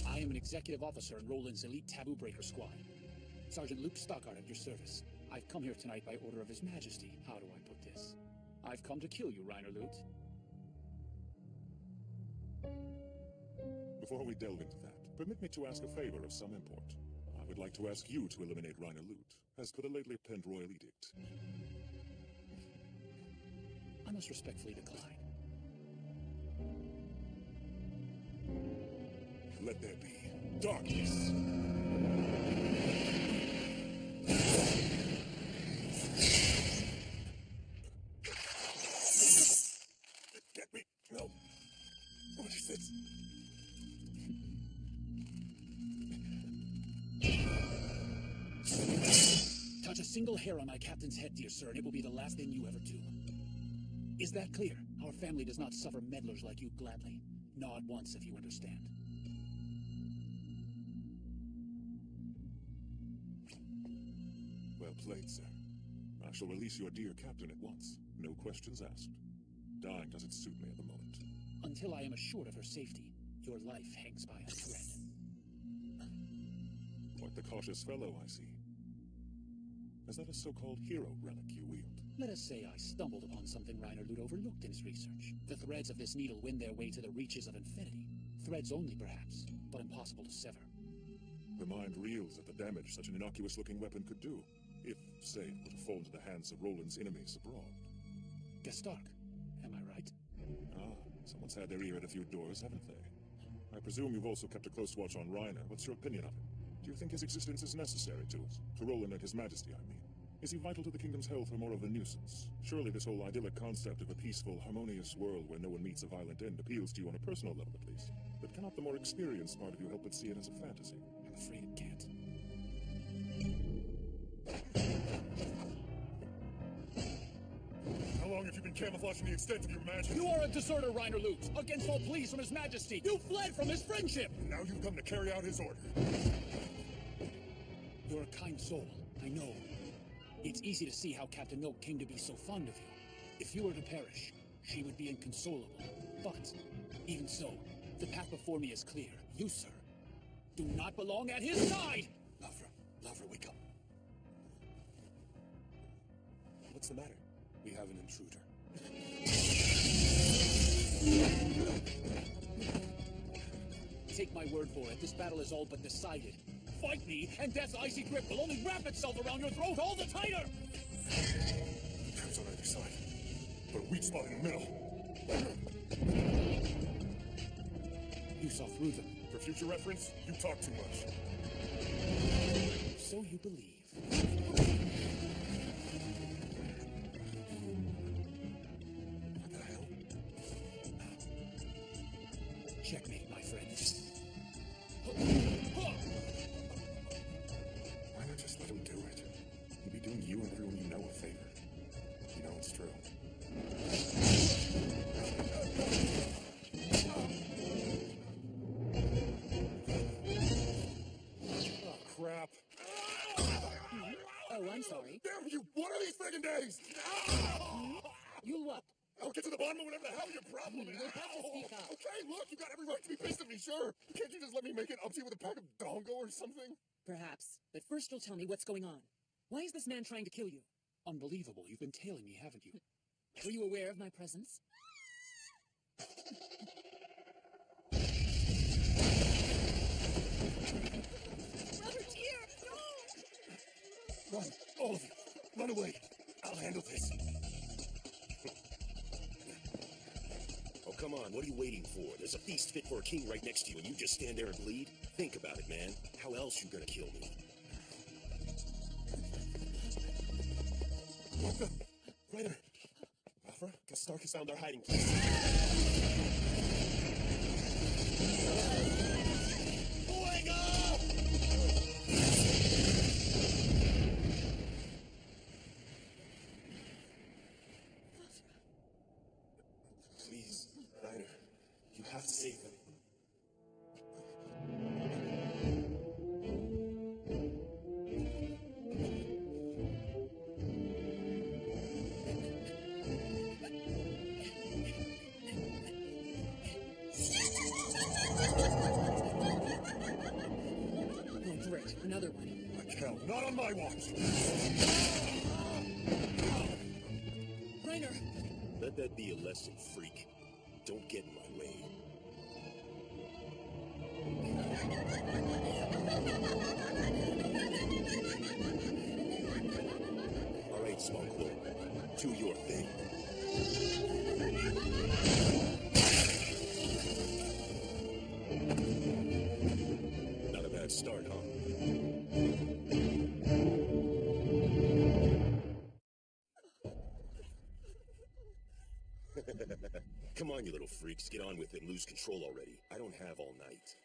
I am an executive officer in Roland's elite taboo breaker squad. Sergeant Luke Stockard at your service. I've come here tonight by order of His Majesty. How do I put this? I've come to kill you, Reiner Lute. Before we delve into that, permit me to ask a favor of some import. I would like to ask you to eliminate Reiner Lute, as per the lately penned royal edict. I must respectfully decline. Let there be darkness. Get me. No. What is this? Touch a single hair on my captain's head, dear sir, and it will be the last thing you ever do. Is that clear? Our family does not suffer meddlers like you gladly. Nod once if you understand. Well played, sir. I shall release your dear captain at once. No questions asked. Dying doesn't suit me at the moment. Until I am assured of her safety, your life hangs by a thread. Quite the cautious fellow, I see. Is that a so-called hero relic you wield? Let us say I stumbled upon something Reiner Lute overlooked in his research. The threads of this needle win their way to the reaches of infinity. Threads only, perhaps, but impossible to sever. The mind reels at the damage such an innocuous-looking weapon could do, if, say, it were to fall into the hands of Roland's enemies abroad. Gastark, am I right? Ah, someone's had their ear at a few doors, haven't they? I presume you've also kept a close watch on Reiner. What's your opinion of him? Do you think his existence is necessary to us? To Roland and His Majesty, I mean. Is he vital to the kingdom's health or more of a nuisance? Surely this whole idyllic concept of a peaceful, harmonious world where no one meets a violent end appeals to you on a personal level at least. But cannot the more experienced part of you help but see it as a fantasy? I'm afraid it can't. How long have you been camouflaging the extent of your magic? You are a deserter, Reiner Lute, against all pleas from His Majesty. You fled from his friendship! And now you've come to carry out his order. You're a kind soul, I know. It's easy to see how Captain Milk came to be so fond of you. If you were to perish, she would be inconsolable. But, even so, the path before me is clear. You, sir, do not belong at his side! Lavra, wake up. What's the matter? We have an intruder. Take my word for it, this battle is all but decided. Fight me, and death's icy grip will only wrap itself around your throat all the tighter! Traps on either side, but a weak spot in the middle. You saw through them. For future reference, you talk too much. So you believe. What the hell? Checkmate, my friend. Why not just let him do it? He'd be doing you and everyone you know a favor. You know it's true. Oh, crap. Oh, I'm sorry. Damn you! One of these friggin' days! You what? I'll get to the bottom of whatever the hell your problem is. You'll have to speak up. Okay, look, you got every right to be pissed at me, sure. Can't you just let me make it up to you with a pack of dongo or something? Perhaps. But first you'll tell me what's going on. Why is this man trying to kill you? Unbelievable, you've been tailing me, haven't you? Were you aware of my presence? Brother Tyr, no! Run, all of you. Run away. I'll handle this. Oh, come on, what are you waiting for? There's a feast fit for a king right next to you, and you just stand there and bleed? Think about it, man. How else you gonna kill me? Stark has found our hiding place. Please, Reiner, you have to save him. Oh, great. Another one. Hell, not on my watch! Reiner! Let that be a lesson, freak. Don't get in my way. All right, Small Clone. Do your thing. Not a bad start, huh? Come on, you little freaks. Get on with it and lose control already. I don't have all night.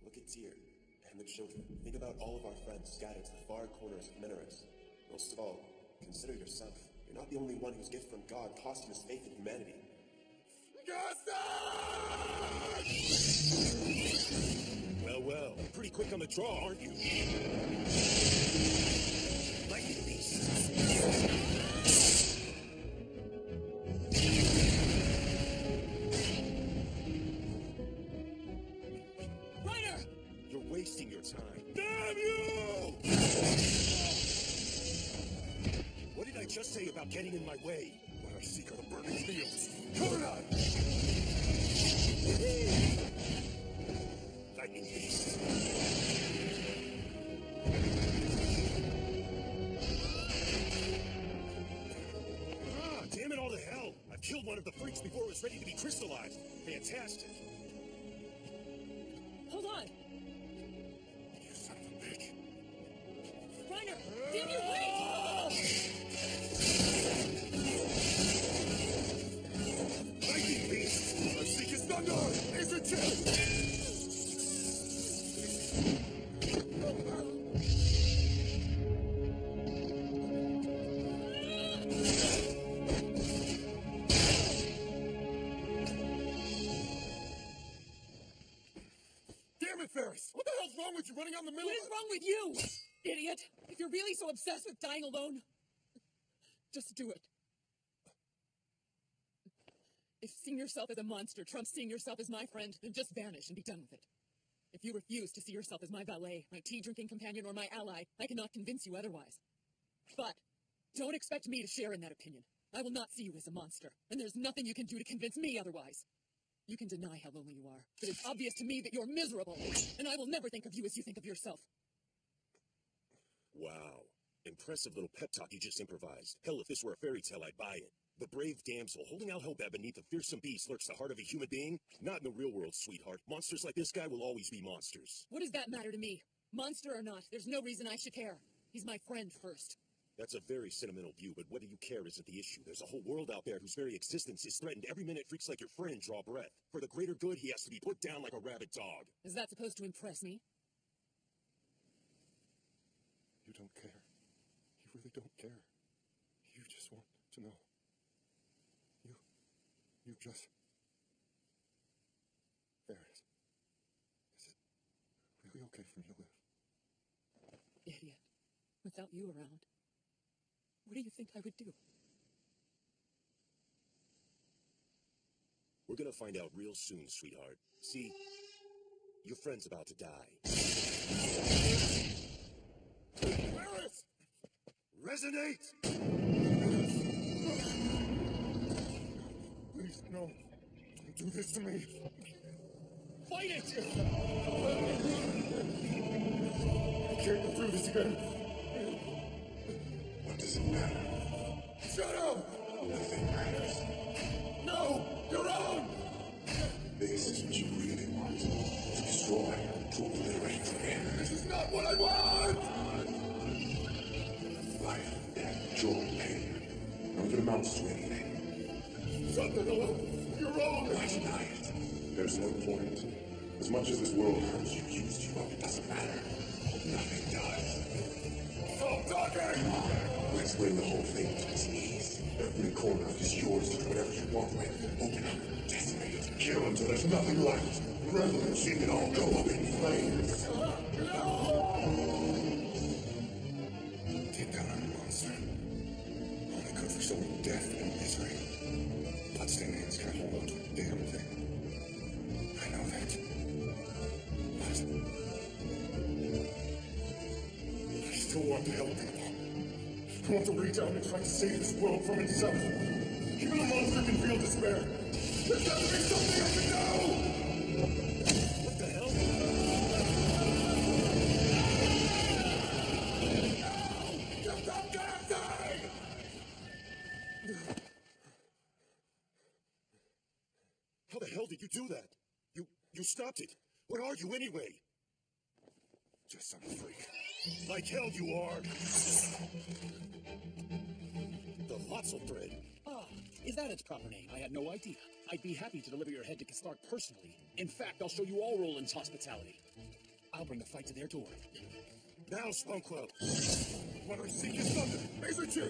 Look at Tyr and the children. Think about all of our friends scattered to the far corners of Minaris. Most of all, consider yourself. You're not the only one whose gift from God cost him his faith in humanity. Well, well. Pretty quick on the draw, aren't you? Lightning beast. Reiner! You're wasting your time. Damn you! What did I just say about getting in my way? When I seek out the burning fields. Turn on! Lightning beast. Ah, damn it all to hell! I've killed one of the freaks before it was ready to be crystallized. Fantastic. Hold on! You son of a bitch. Reiner! Damn you, wait! Lightning beast! I seek his thunder! Is it you? Damn it, Ferris! What the hell's wrong with you running out in the middle What is wrong with you, idiot? If you're really so obsessed with dying alone, just do it. If seeing yourself as a monster trumps seeing yourself as my friend, then just vanish and be done with it. If you refuse to see yourself as my valet, my tea-drinking companion, or my ally, I cannot convince you otherwise. But don't expect me to share in that opinion. I will not see you as a monster, and there's nothing you can do to convince me otherwise. You can deny how lonely you are, but it's obvious to me that you're miserable, and I will never think of you as you think of yourself. Wow. Impressive little pep talk you just improvised. Hell, if this were a fairy tale, I'd buy it. The brave damsel holding out hope that beneath a fearsome beast lurks the heart of a human being? Not in the real world, sweetheart. Monsters like this guy will always be monsters. What does that matter to me? Monster or not, there's no reason I should care. He's my friend first. That's a very sentimental view, but whether you care isn't the issue. There's a whole world out there whose very existence is threatened every minute freaks like your friend draw breath. For the greater good, he has to be put down like a rabid dog. Is that supposed to impress me? You don't care. You really don't care. You just want to know. You just... Ferris, is it really okay for me to live? Idiot. Without you around, what do you think I would do? We're gonna find out real soon, sweetheart. See, your friend's about to die. Ferris! Resonate! Please, no. Don't do this to me. Fight it! I can't go through this again. What does it matter? Shut up! Nothing matters. No! You're wrong! This is what you really want. To destroy, to obliterate again. This is not what I want! Life death, joy, pain. None of it amounts to anything. You're wrong! I deny it. There's no point. As much as this world hurts you, used you up, it doesn't matter. Nothing does. Stop talking! Let's bring the whole thing to its knees. Every corner of it is yours to do whatever you want with. Open up, decimate it, kill until there's nothing left. Revel in seeing it all go up in flames. Get down, monster. Only good for showing death and misery. Bloodstained hands can't hold on to a damn thing. I know that. But I still want to help people. I want to reach out and try to save this world from itself. Even a monster can feel despair. There's got to be something I can do! What the hell? No! Stop dancing! How the hell did you do that? You stopped it. What are you anyway? Just some freak. Like hell you are. The Lotso thread. Ah, is that its proper name? I had no idea. I'd be happy to deliver your head to Kastark personally. In fact, I'll show you all Roland's hospitality. I'll bring the fight to their door. Now, Spunkwell. What I seek is thunder. Razor G!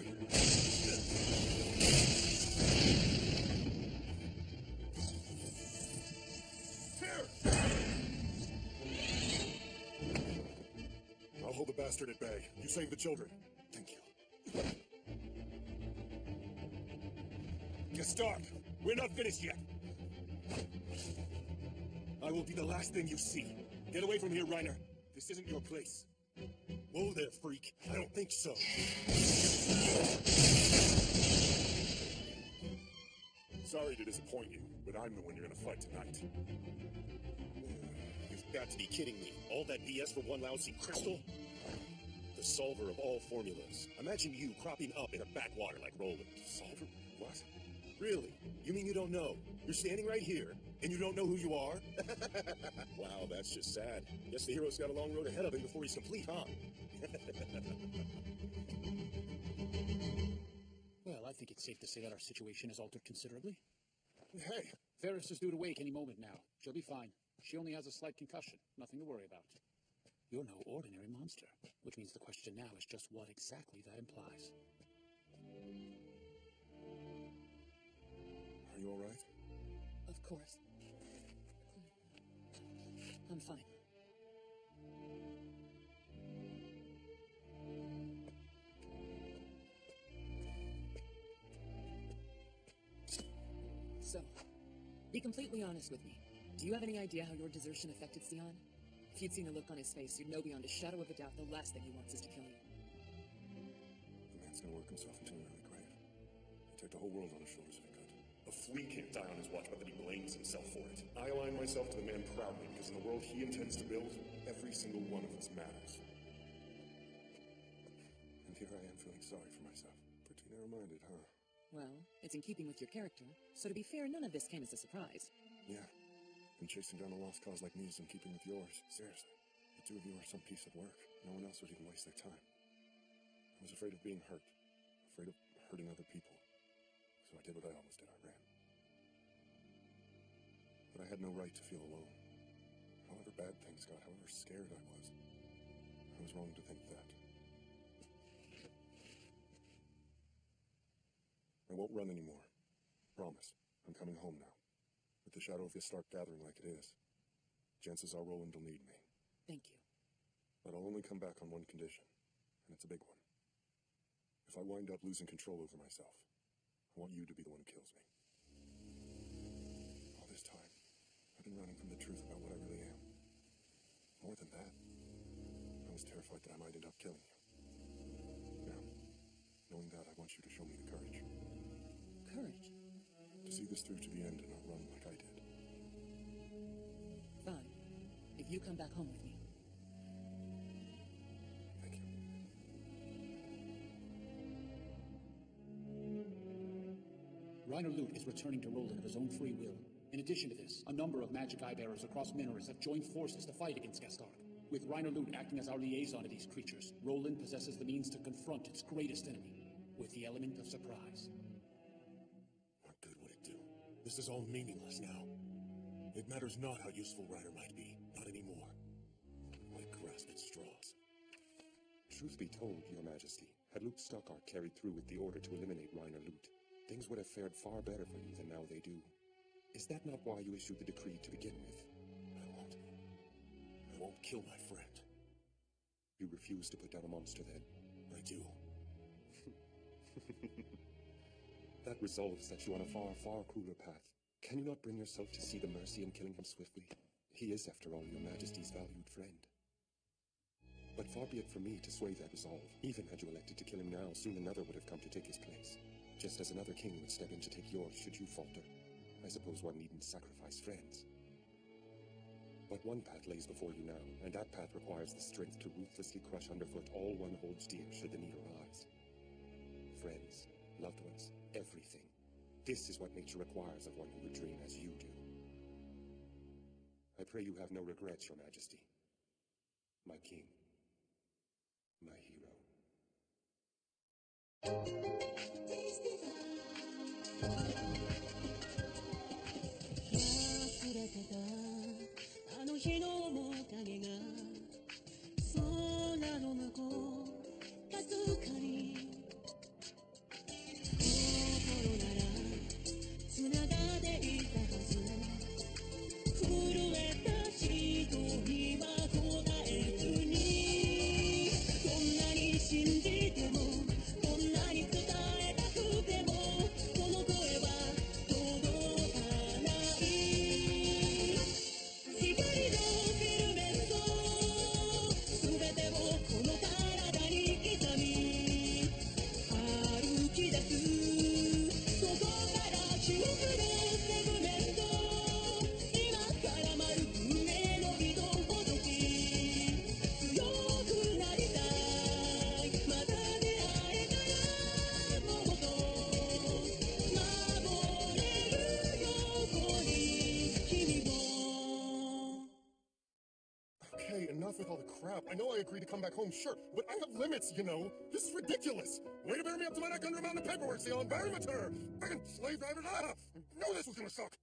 Here! I'll hold the bastard at bay. You save the children. Thank you. Kastark, we're not finished yet. I will be the last thing you see. Get away from here, Reiner. This isn't your place. Whoa there, freak. I don't think so. Sorry to disappoint you, but I'm the one you're gonna fight tonight. You've got to be kidding me. All that BS for one lousy crystal? The solver of all formulas. Imagine you cropping up in a backwater like Roland. Solver? What? Really? You mean you don't know? You're standing right here, and you don't know who you are? Wow, that's just sad. Guess the hero's got a long road ahead of him before he's complete, huh? Well, I think it's safe to say that our situation has altered considerably. Hey, Ferris is due to wake any moment now. She'll be fine. She only has a slight concussion. Nothing to worry about. You're no ordinary monster, which means the question now is just what exactly that implies. are you all right? Of course. I'm fine. So, be completely honest with me. Do you have any idea how your desertion affected Sion? If you'd seen the look on his face, you'd know beyond a shadow of a doubt the last thing he wants is to kill you. The man's gonna work himself into an early grave. He'd take the whole world on his shoulders if he could. A flea can't die on his watch, but that he blames himself for it. I align myself to the man proudly, because in the world he intends to build, every single one of us matters. And here I am feeling sorry for myself. Pretty narrow-minded, huh? Well, it's in keeping with your character, so to be fair, none of this came as a surprise. Yeah. And chasing down a lost cause like me is in keeping with yours. Seriously. The two of you are some piece of work. No one else would even waste their time. I was afraid of being hurt. Afraid of hurting other people. So I did what I always did. I ran. But I had no right to feel alone. However bad things got, however scared I was wrong to think that. I won't run anymore. Promise. I'm coming home now. With the shadow of Kastark gathering like it is, chances are Roland will need me. Thank you. But I'll only come back on one condition, and it's a big one. If I wind up losing control over myself, I want you to be the one who kills me. All this time, I've been running from the truth about what I really am. More than that, I was terrified that I might end up killing you. Now, knowing that, I want you to show me the courage. Courage? To see this through to the end and not run like I did. Fine. If you come back home with me. Thank you. Reiner Ludt is returning to Roland of his own free will. In addition to this, a number of magic eye-bearers across Minoris have joined forces to fight against Kastark. With Reiner Ludt acting as our liaison to these creatures, Roland possesses the means to confront its greatest enemy. with the element of surprise. What good would it do? This is all meaningless now. It matters not how useful Reiner might be. Not anymore. I grasp at straws. Truth be told, Your Majesty, had Luke Stockart carried through with the order to eliminate Reiner Loot, things would have fared far better for you than now they do. Is that not why you issued the decree to begin with? I won't kill my friend. You refuse to put down a monster, then? I do. That resolve sets you on a far, far crueler path. Can you not bring yourself to see the mercy in killing him swiftly? He is, after all, Your Majesty's valued friend. But far be it from me to sway that resolve. Even had you elected to kill him now, soon another would have come to take his place. Just as another king would step in to take yours should you falter. I suppose one needn't sacrifice friends. But one path lays before you now, and that path requires the strength to ruthlessly crush underfoot all one holds dear should the need arise. Friends, loved ones, everything. This is what nature requires of one who would dream as you do. I pray you have no regrets, Your Majesty. My king. My hero. 忘れてたあの日の面影が空の向こうかすかに心なら繋がっていたはず震えた瞳は答えずにどんなに信じてもどんなに伝えたくてもこの声は届かない光のフィルメント全てをこの体に刻み歩き出すここから記憶のセグメント今から丸く上の人ほどき強くなりたいまた出会えたらもっと守れる横に君を Okay, enough with all the crap. I know I agreed to come back home, sure, but I have limits, you know. This is ridiculous. Way to bear me up to my neck under a mountain of paperwork, see all embarrassment. Fucking slave drivers. I know this was gonna suck.